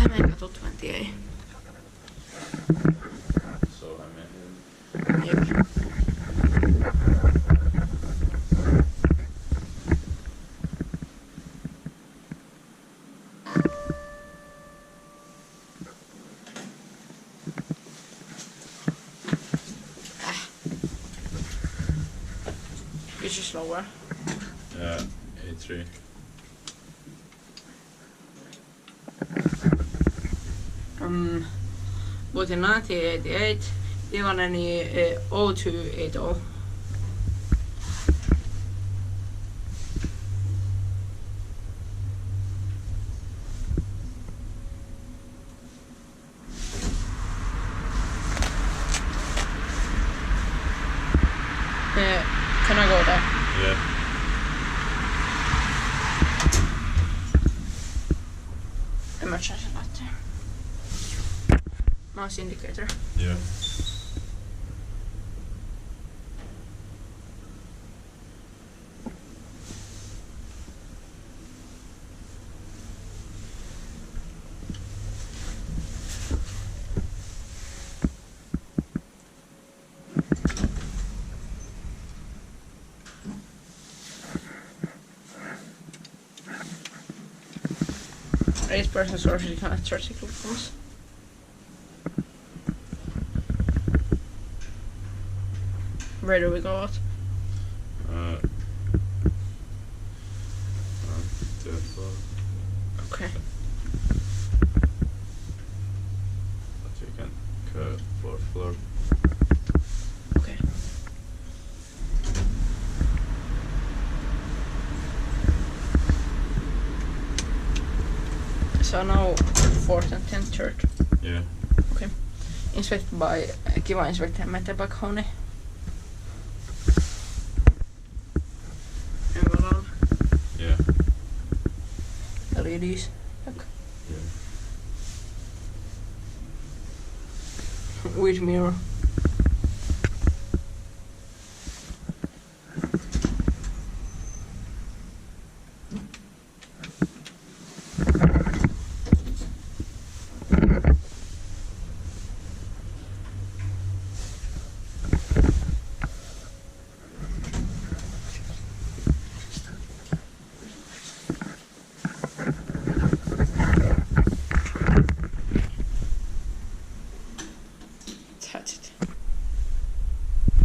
Hämeenkatu 28. So Hämeen. Yep. Which is slower? 83. But in 1988, even any 0280. Can I go there? Yeah. Emergency light. Noise indicator. Yeah. Race person sources can strategic phones. Where do we go out? Third floor. Okay. But you can go fourth floor. Okay. So now 4th and 10th church. Yeah. Okay. Inspected by Kiva Inspector Mette by Kone. Envelope. Yeah. LEDs. Look. Yeah. With mirror.